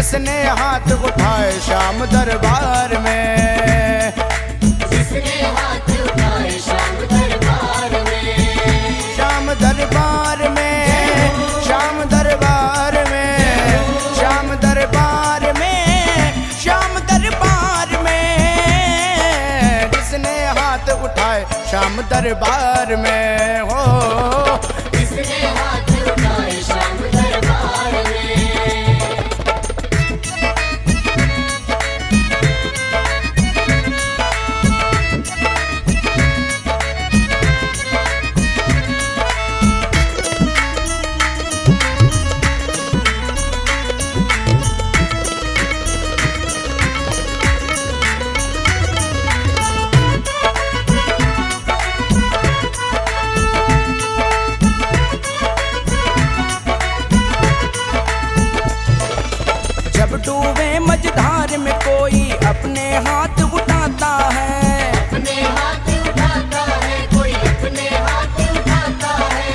जिसने हाथ उठाए श्याम दरबार में, जिसने हाथ उठाए श्याम दरबार में, श्याम दरबार में, श्याम दरबार में, श्याम दरबार में, श्याम दरबार में, जिसने हाथ उठाए श्याम दरबार में हो, जिसने हाथ उठाए श्याम दरबार में। जब डूबे मझधार में कोई अपने हाथ उठाता है, अपने हाथ उठाता है, कोई अपने हाथ उठाता है,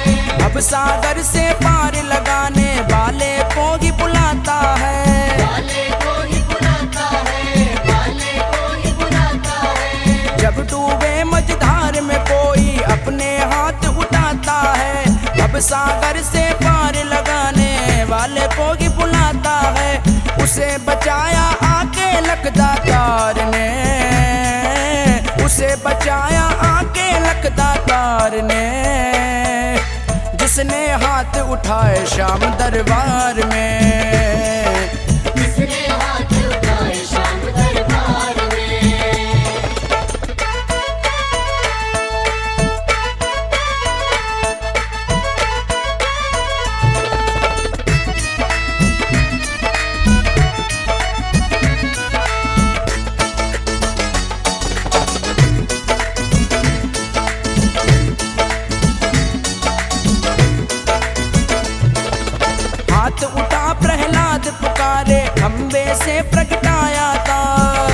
अब सागर से पार लगाने वाले को ही बुलाता है, वाले को ही बुलाता है, वाले को ही बुलाता है। जब डूबे मझधार में कोई अपने हाथ उठाता है, अब सागर से पार लगाने वाले को ही बुलाता है, उसे बचाया आके लखदातार ने, उसे बचाया आके लखदातार ने, जिसने हाथ उठाए श्याम दरबार में, जिसने हाथ उठाए श्याम दरबार में। हाथ उठा प्रहलाद पुकारे खंबे से प्रगटाया था,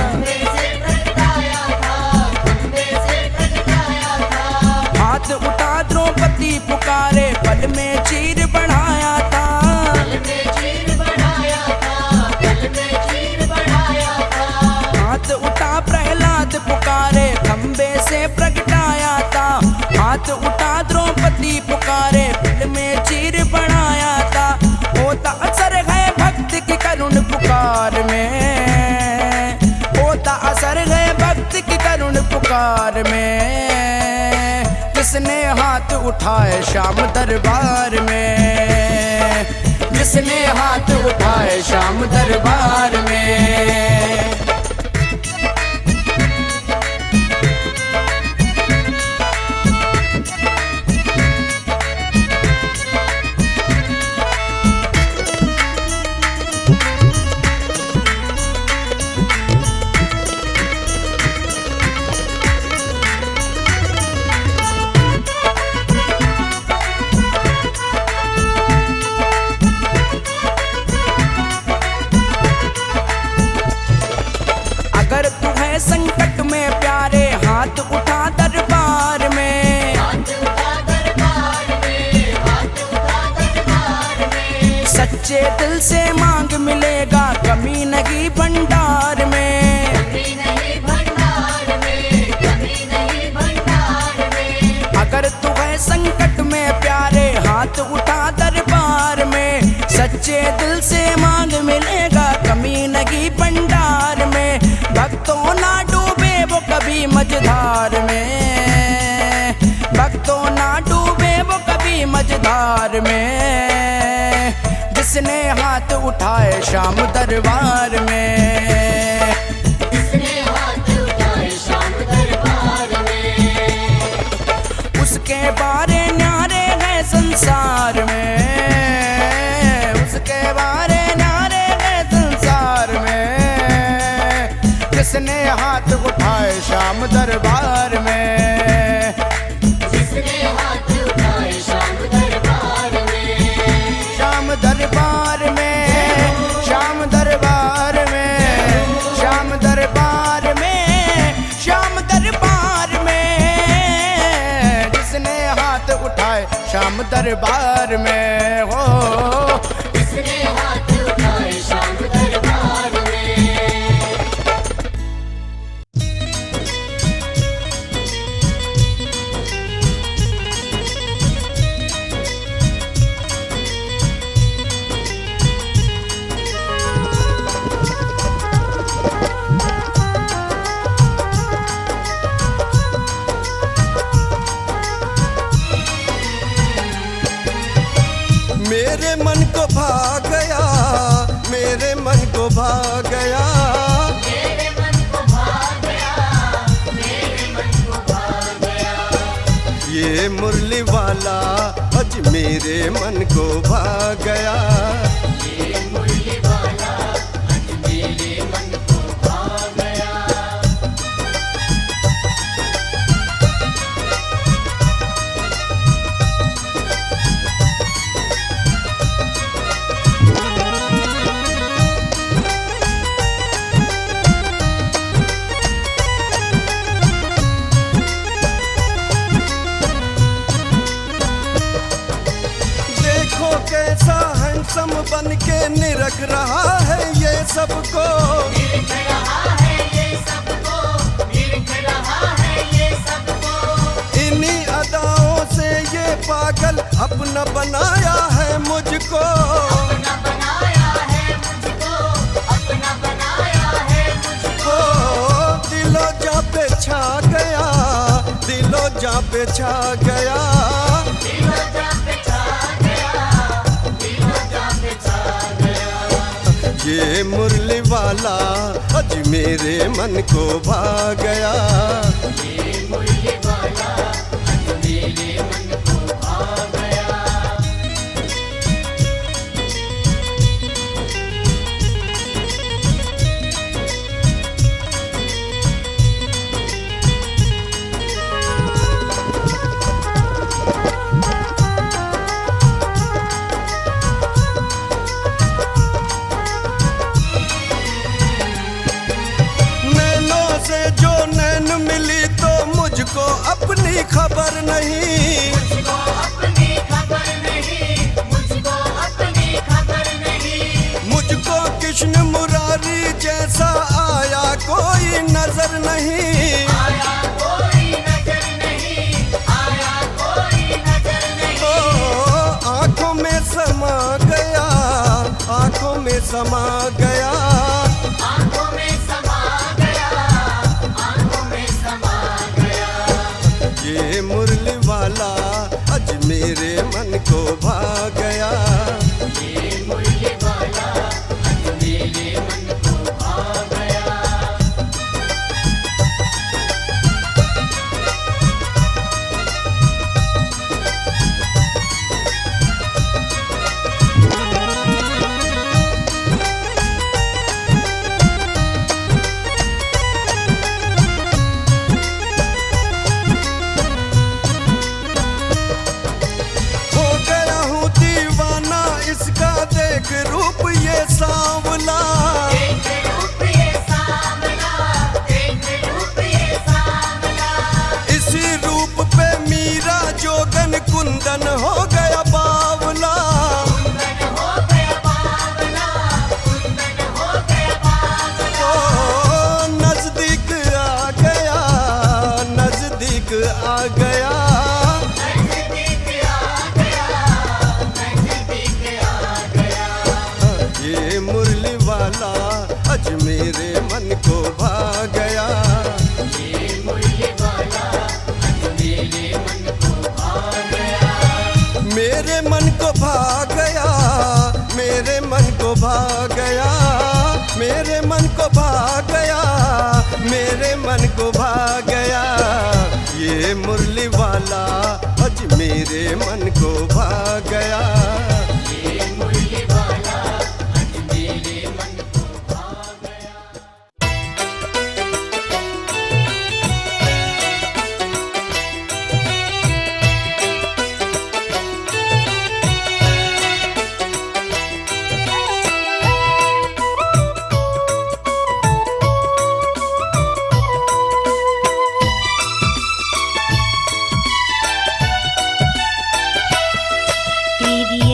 खंबे से प्रगटाया था, खंबे से प्रगटाया था। हाथ उठा द्रौपदी पुकारे पल में चीर बढ़ाया था, पल में चीर बढ़ाया था, पल में चीर बढ़ाया था। हाथ उठा प्रहलाद पुकारे खंबे से प्रगटाया था, हाथ उठा द्रौपदी पुकारे पल में चीर बढ़ाया था, होता असर है भक्त की करुण पुकार में, होता असर है भक्त की करुण पुकार में, जिसने हाथ उठाए श्याम दरबार में, जिसने हाथ उठाए श्याम दरबार में। अगर तू है संकट में प्यारे हाथ उठा दरबार में, हाथ उठा दरबार में, हाथ उठा दरबार में। सच्चे दिल से मांग मिलेगा कमी नहीं भंडार में, कमी नहीं भंडार में, कमी नहीं भंडार में। अगर तू है संकट में प्यारे हाथ उठा दरबार में, सच्चे दिल से मांग मिलेगा कमी नहीं भंडार में, भक्तों ना डूबे वो कभी मझधार में, भक्तों ना डूबे वो कभी मझधार में, जिसने हाथ उठाए श्याम दरबार में, जिसने हाथ उठाए श्याम दरबार में। उसके बारे न्यारे है संसार में, उसके बारे न्यारे है संसार में, जिसने हाथ उठाए श्याम दरबार में, जिसने हाथ उठाए श्याम दरबार में, श्याम दरबार में, श्याम दरबार में, श्याम दरबार में, श्याम दरबार में, जिसने हाथ उठाए श्याम दरबार में हो, जिसने हाथ उठाए श्याम दरबार को भा गया। मेरे मन को भा गया, मेरे मन को भा गया। ये मुरली वाला आज मेरे मन को भा गया। ये मुरली वाला आज मेरे मन को भा गया। देखो कैसा हैंडसम बन के निरख रहा है ये सबको। निरख रहा है ये सबको, निरख रहा है ये सबको। इन्हीं अदाओं से ये पागल अपना बनाया है मुझको। अपना बनाया है मुझको, अपना बनाया है मुझको। ओ दिलो जा पे छा गया, दिलो जा पे छा गया। दिलो जा पे छा गया, दिलो जा पे छा गया। ये मुरली वाला आज मेरे मन को भा गया। ये मुरली वाला आज मेरे मन को भा गया। नैनों से जो नैन मिली तो मुझको अपनी खबर नहीं। मुझको अपनी खबर नहीं, मुझको अपनी खबर नहीं। मुझको कृष्ण मुरारी जैसा आया कोई नजर नहीं। आया कोई नजर नहीं, आया कोई नजर ओ नहीं। आंखों में समा गया, आंखों में समा गया। आंखों में समा गया, आंखों में समा गया। ये मुरली वाला आज मेरे मन को भा गया। ये मुरली वाला आज मेरे मन को भा गया। हो गया हूँ दीवाना इसका देख रूप ये सांवला। देख रूप ये सांवला, देख रूप ये सांवला। इसी रूप पे मीरा जोगन कुंदन हो गया बावला। कुंदन हो गया बावला, कुंदन हो गया बावला। ओ नजदीक आ गया, नजदीक आ गया। नजदीक आ गया, नजदीक आ गया। ये मुरली वाला आज मेरे मन को भा गया। ये मुरली वाला आज मेरे मन को भा गया। मेरे मन को भा गया, मेरे मन को भा गया। मेरे मन को भा गया, मेरे मन को भा गया। ये मुरली वाला आज मेरे मन को भा गया। ये मुरली वाला आज मेरे मन को भा गया। तेरी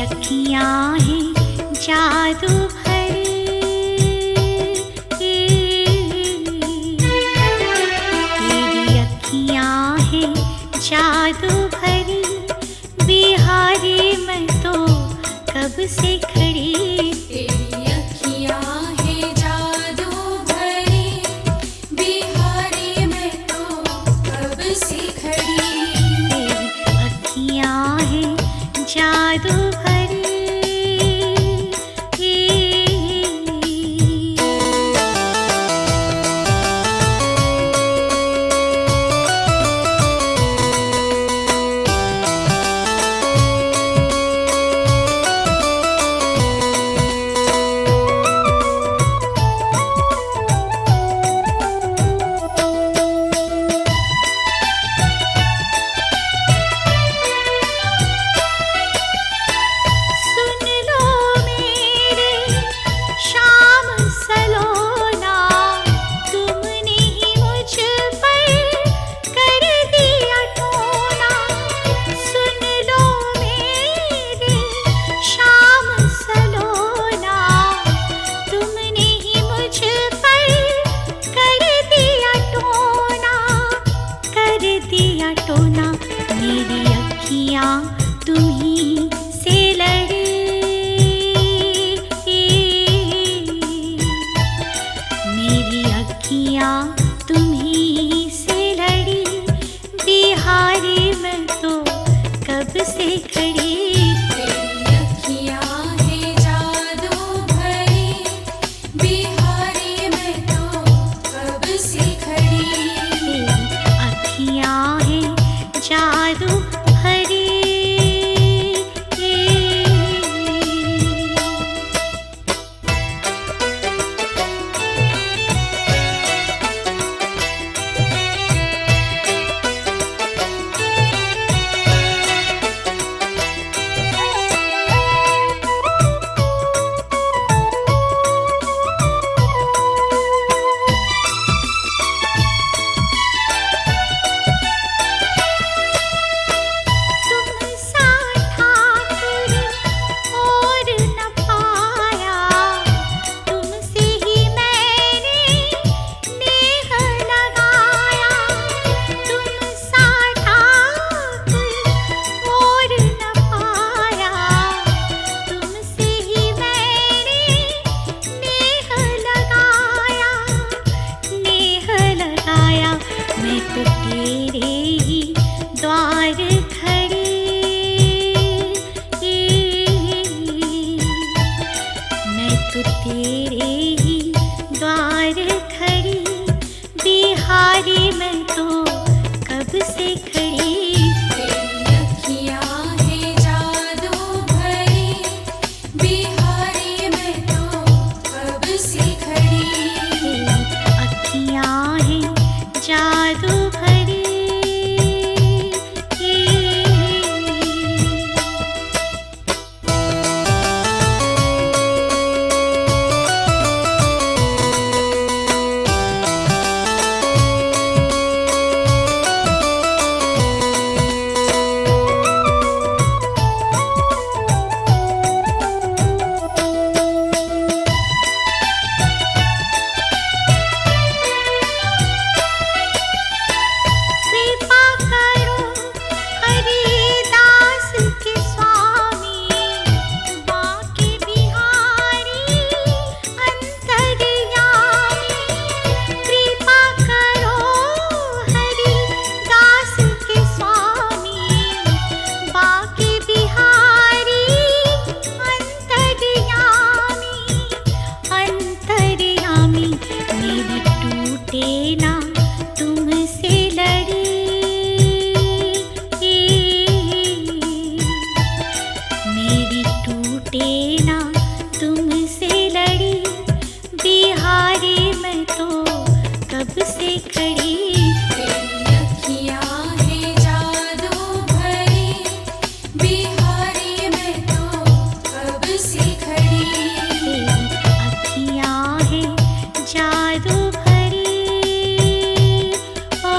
तेरे ही द्वार खड़ी, बिहारी मैं तो कब से खड़ी। तेरी अखियाँ हैं जादू भरी, बिहारी मैं तो कब से खड़ी। अखियाँ हैं जादू भरी। कृपा करो हरिदास के स्वामी, बांके बिहारी अंतर्यामी। कृपा करो हरिदास के स्वामी, बांके बिहारी अंतर्यामी। अंतर्यामी मेरी टूटे ना तुमसे लड़ी, मेरी टूटे ना तुमसे लड़ी। बिहारी मैं तो कब से खड़ी। तेरी अखियाँ हैं जादू भरी, बिहारी मैं तो कब से खड़ी। अखियाँ हैं जादू भरी। ओ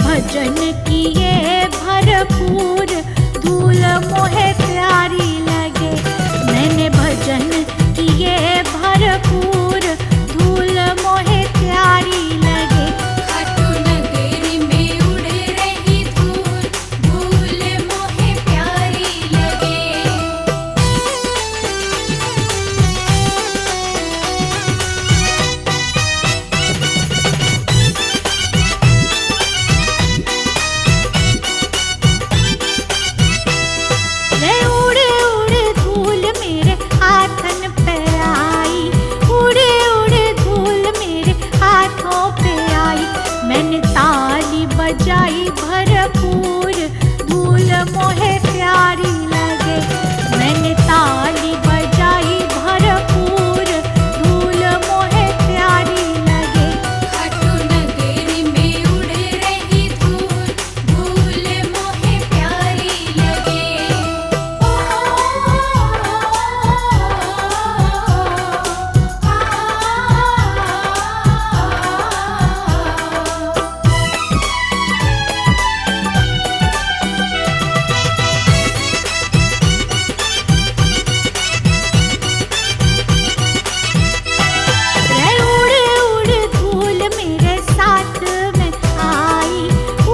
भजन किए भरपूर, धूल मोहे प्यारी लगे। मैंने भजन किए भरपूर, धूल मोहे प्यारी लगे। खाटू नगरी में उड़ रही धूल, धूल मोहे प्यारी लगे। रे उड़े उड़े धूल मेरे हाथन पे आई, उड़े उड़े धूल मेरे हाथों पे आई। मैंने ताली बजाई भरपूर, धूल मोहे प्यारी लगे। मैंने ताली बजाई भरपूर, धूल मोहे प्यारी लगे। खाटू नगरी में उड़ रही धूल, धूल मोहे प्यारी लगे। रे उड़े उड़े धूल मेरे साथ में आई,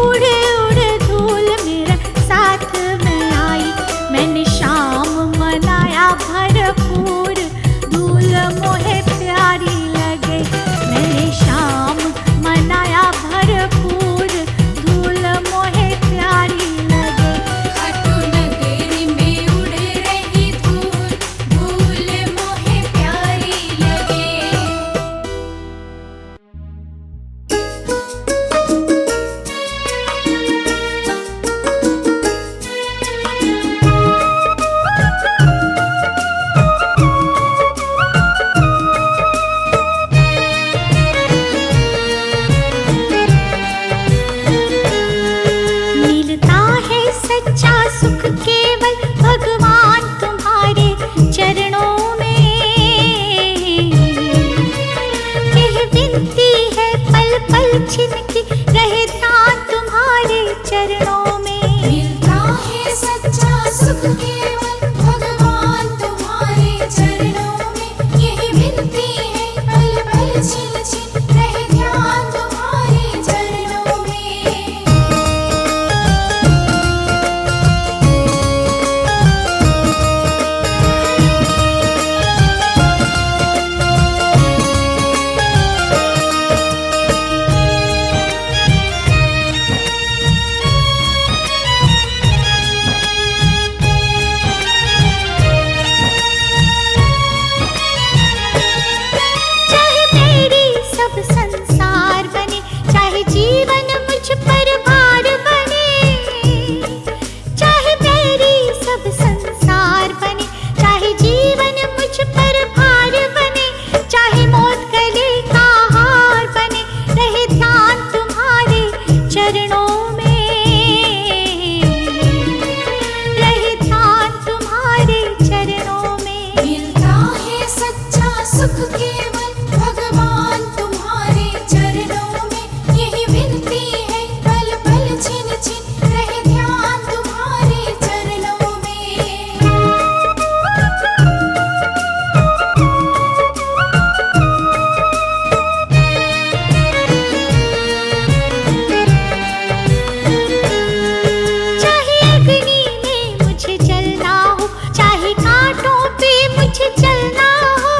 उड़े उड़े धूल मेरे साथ में आई। मैंने शाम मनाया भरपूर, धूल मोहे प्यारी लगे। मैंने शाम मनाया भरपूर, धूल मोहे प्यारी लगे। खाटू नगरी में उड़ रही धूल, धूल मोहे प्यारी लगे। मिलता है सच्चा सुख केवल भगवान तुम्हारे चरणों में। यह विनती है पल पल छिनकी रहे ध्यान तुम्हारे चरणों में। मिलता है सच्चा सुख केवल भगवान तुम्हारे चरणों में। यही विनती है पल पल छिन छिन रहे ध्यान तुम्हारे चरणों में। चाहे मेरी सब संसार बने, चाहे जीवन मुझ पर भार बने। चाहे मेरी सब संसार बने, चाहे जीवन मुझ पर भार बने। चाहे मौत गले का हार बने, रहे ध्यान तुम्हारे चरणों में। रहे ध्यान तुम्हारे चरणों में। मिलता है सच्चा सुख केवल भगवान तुम्हारे चरणों में। यही विनती है पल पल छिन छिन रहे ध्यान तुम्हारे चरणों में। चाहे अग्नि में मुझे जलना हो, चाहे कांटों पे मुझे चलना हो।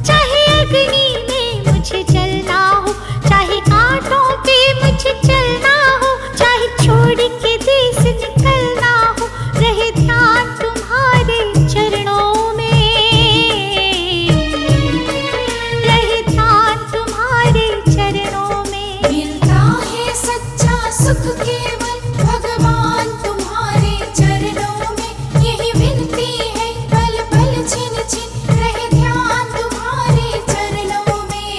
चाहे अग्नि में मुझे जलना हो, चाहे कांटों पे मुझे चलना हो। चाहे छोड़ के देश निकलना हो, रहे ध्यान तुम्हारे चरणों में। रहे ध्यान तुम्हारे चरणों में। मिलता है सच्चा सुख केवल भगवान तुम्हारे चरणों में। यही विनती है पल पल छिन छिन रहे ध्यान तुम्हारे चरणों में।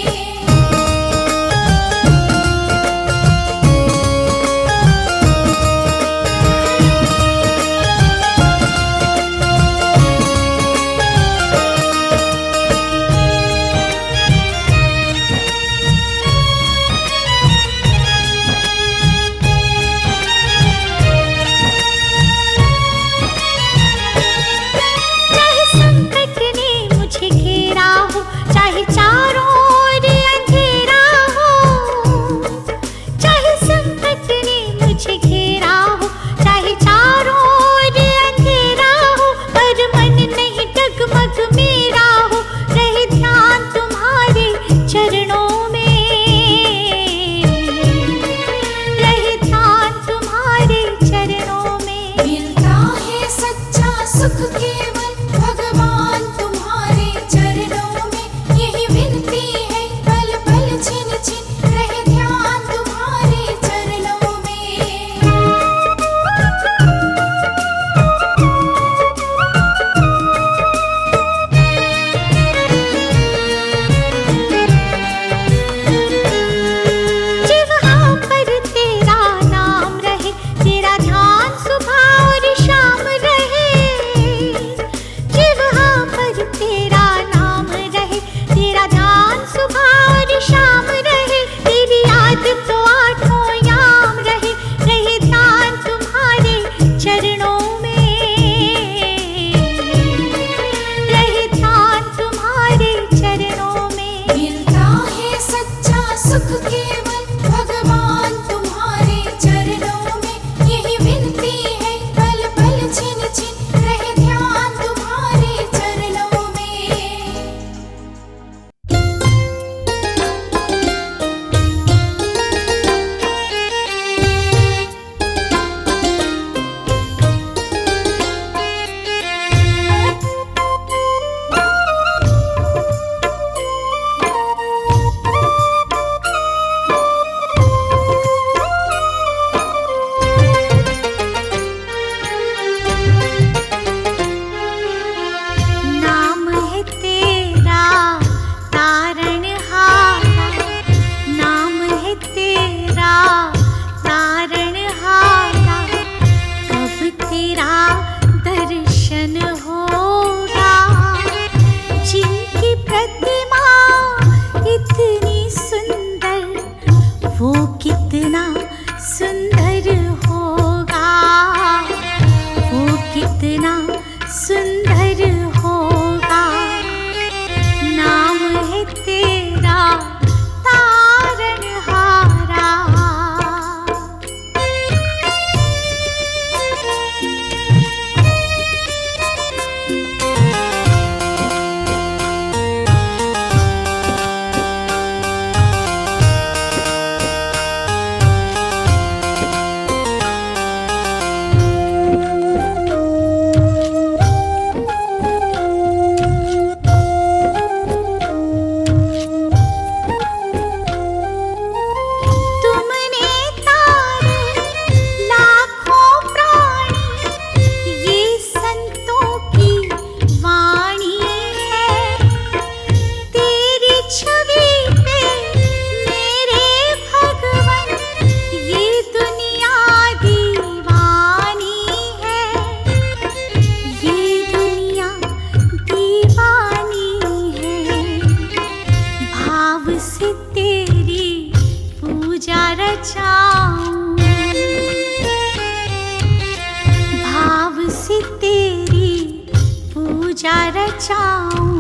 चाहूं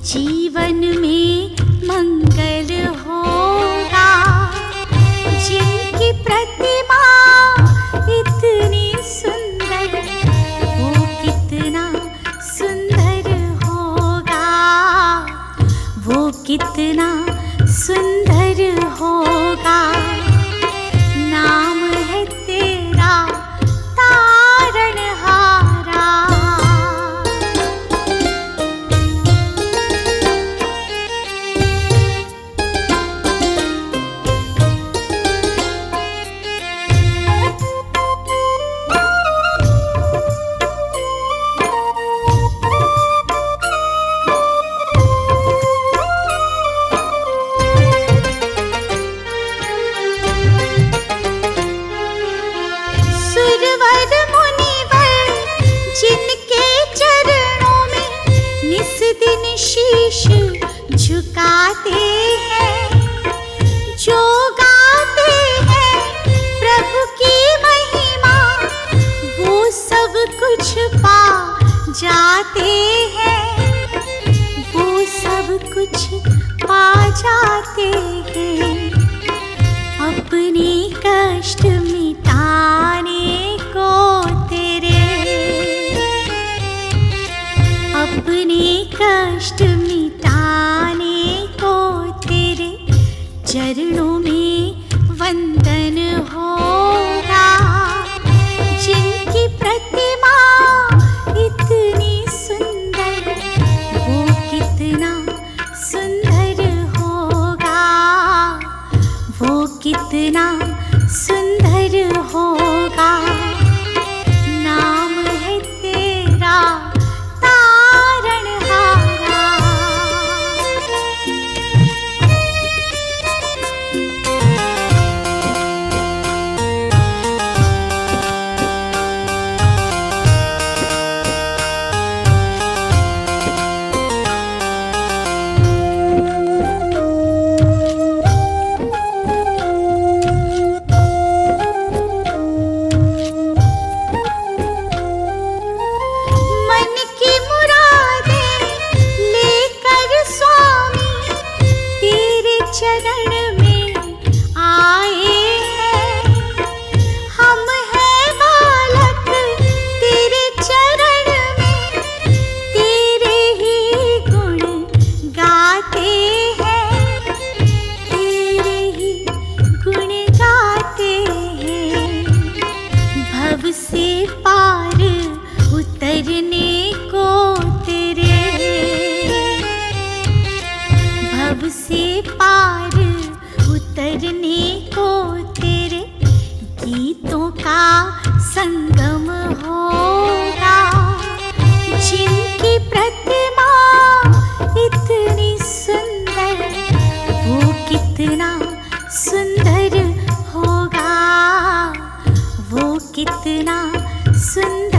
जीवन में मंगल होगा। जिनकी प्रतिमा इतनी सुंदर, वो कितना सुंदर होगा, वो कितना सुंदर होगा। नाम है तेरा तारणहारा। सुरवर मुनिवर जिनके चरणों में निस दिन शीश झुकाते हैं, जो गाते हैं प्रभु की महिमा, वो सब कुछ पा जाते हैं, वो सब कुछ पा जाते हैं। अपने कष्ट मिटाने को तेरे, अपने कष्ट मिटाने को तेरे चरणों में वंदन होगा। जिनकी प्रतिमा इतनी सुंदर, वो कितना सुंदर होगा, वो कितना सुंदर होगा। नाम है तेरा तारणहारा। मन की मुरादें लेकर स्वामी तेरे चरण में आए हैं। हम हैं बालक तेरे चरण में, तेरे ही गुण गाते हैं, तेरे ही गुण गाते हैं। भव से पार उतरने को तेरे, भव से पार उतरने को तेरे गीतों का संगम होगा। जिनकी प्रतिमा इतनी सुंदर, वो कितना सुंदर होगा, वो कितना सुंदर